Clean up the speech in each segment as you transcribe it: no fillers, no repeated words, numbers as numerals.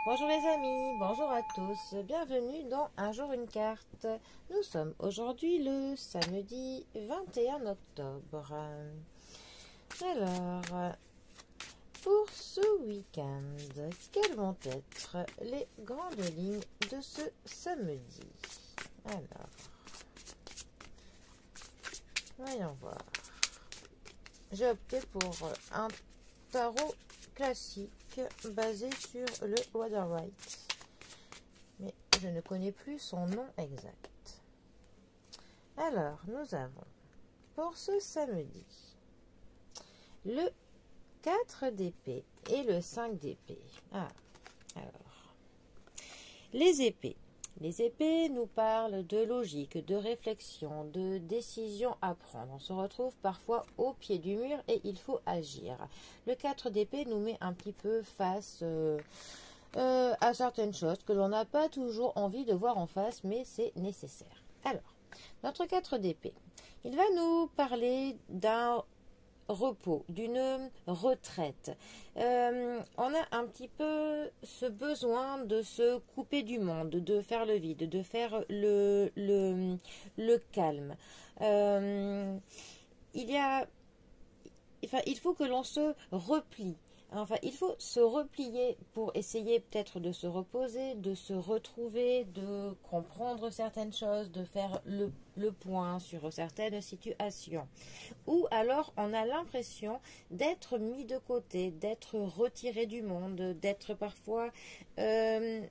Bonjour les amis, bonjour à tous, bienvenue dans Un jour une carte. Nous sommes aujourd'hui le samedi 21 octobre. Alors, pour ce week-end, quelles vont être les grandes lignes de ce samedi? Alors, voyons voir. J'ai opté pour un tarot classique basé sur le Waterwright, mais je ne connais plus son nom exact. Alors, nous avons pour ce samedi le 4 d'épée et le 5 d'épée. Alors, les épées. Les épées nous parlent de logique, de réflexion, de décision à prendre. On se retrouve parfois au pied du mur et il faut agir. Le 4 d'épée nous met un petit peu face à certaines choses que l'on n'a pas toujours envie de voir en face, mais c'est nécessaire. Alors, notre 4 d'épée, il va nous parler d'un repos, d'une retraite. On a un petit peu ce besoin de se couper du monde, de faire le vide, de faire le calme. Il faut que l'on se replie. Enfin, il faut se replier pour essayer peut-être de se reposer, de se retrouver, de comprendre certaines choses, de faire le point sur certaines situations. Ou alors on a l'impression d'être mis de côté, d'être retiré du monde, d'être parfois un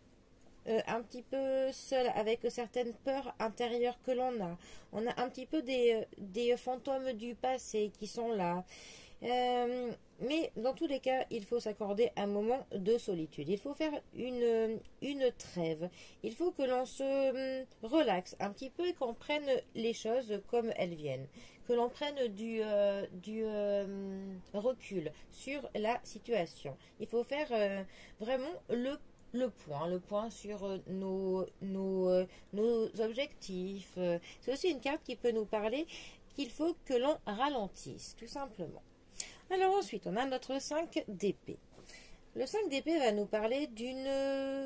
petit peu seul avec certaines peurs intérieures que l'on a. On a un petit peu des fantômes du passé qui sont là. Mais dans tous les cas, il faut s'accorder un moment de solitude. Il faut faire une trêve. Il faut que l'on se relaxe un petit peu et qu'on prenne les choses comme elles viennent. Que l'on prenne du recul sur la situation. Il faut faire vraiment le point sur nos objectifs. C'est aussi une carte qui peut nous parler qu'il faut que l'on ralentisse, tout simplement. Alors ensuite, on a notre 5 d'épée. Le 5 d'épée va nous parler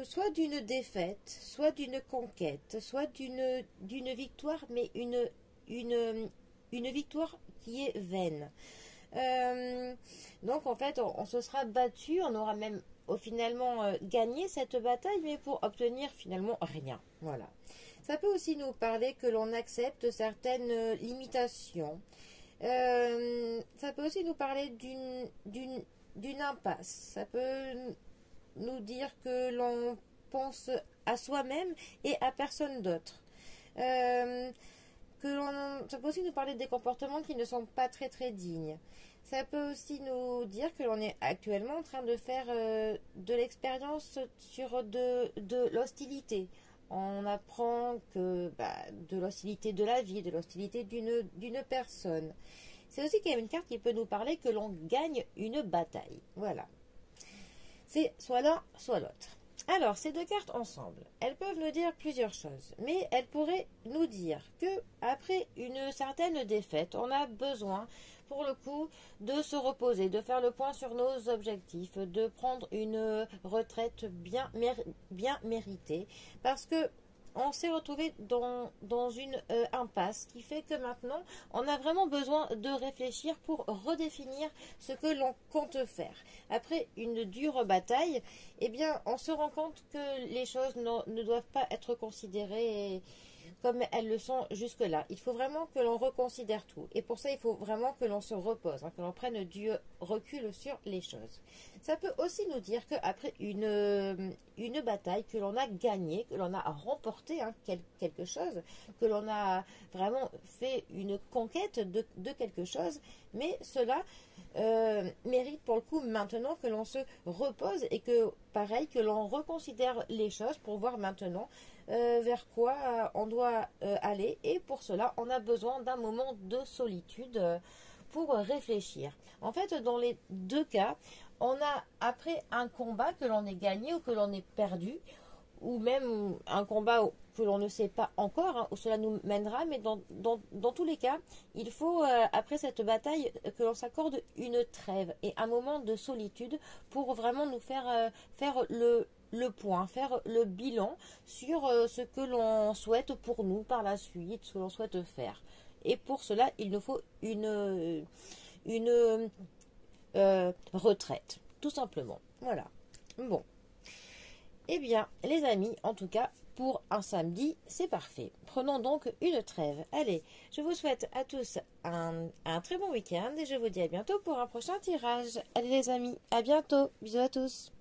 soit d'une défaite, soit d'une conquête, soit d'une victoire, mais une victoire qui est vaine. Donc en fait, on se sera battu, on aura même finalement gagné cette bataille, mais pour obtenir finalement rien. Voilà. Ça peut aussi nous parler que l'on accepte certaines limitations. Ça peut aussi nous parler d'une impasse. Ça peut nous dire que l'on pense à soi-même et à personne d'autre. Ça peut aussi nous parler des comportements qui ne sont pas très très dignes. Ça peut aussi nous dire que l'on est actuellement en train de faire de l'expérience sur de l'hostilité. On apprend que de l'hostilité de la vie, de l'hostilité d'une personne. C'est aussi quand même une carte qui peut nous parler que l'on gagne une bataille. Voilà. C'est soit l'un, soit l'autre. Alors, ces deux cartes ensemble, elles peuvent nous dire plusieurs choses, mais elles pourraient nous dire que après une certaine défaite, on a besoin, pour le coup, de se reposer, de faire le point sur nos objectifs, de prendre une retraite bien méritée, parce que on s'est retrouvé dans une impasse qui fait que maintenant, on a vraiment besoin de réfléchir pour redéfinir ce que l'on compte faire. Après une dure bataille, eh bien, on se rend compte que les choses ne doivent pas être considérées comme elles le sont jusque-là. Il faut vraiment que l'on reconsidère tout. Et pour ça, il faut vraiment que l'on se repose, que l'on prenne du recul sur les choses. Ça peut aussi nous dire qu'après une bataille, que l'on a gagnée, que l'on a remporté quelque chose, que l'on a vraiment fait une conquête de quelque chose, mais cela mérite pour le coup maintenant que l'on se repose et que, pareil, que l'on reconsidère les choses pour voir maintenant vers quoi on doit aller. Et pour cela, on a besoin d'un moment de solitude pour réfléchir. En fait, dans les deux cas, on a, après un combat que l'on ait gagné ou que l'on ait perdu, ou même un combat que l'on ne sait pas encore, hein, où cela nous mènera, mais dans tous les cas, il faut, après cette bataille, que l'on s'accorde une trêve et un moment de solitude pour vraiment nous faire le point, faire le bilan sur ce que l'on souhaite pour nous par la suite, ce que l'on souhaite faire. Et pour cela, il nous faut une retraite, tout simplement. Voilà. Bon. Eh bien, les amis, en tout cas, pour un samedi, c'est parfait. Prenons donc une trêve. Allez, je vous souhaite à tous un très bon week-end et je vous dis à bientôt pour un prochain tirage. Allez les amis, à bientôt. Bisous à tous.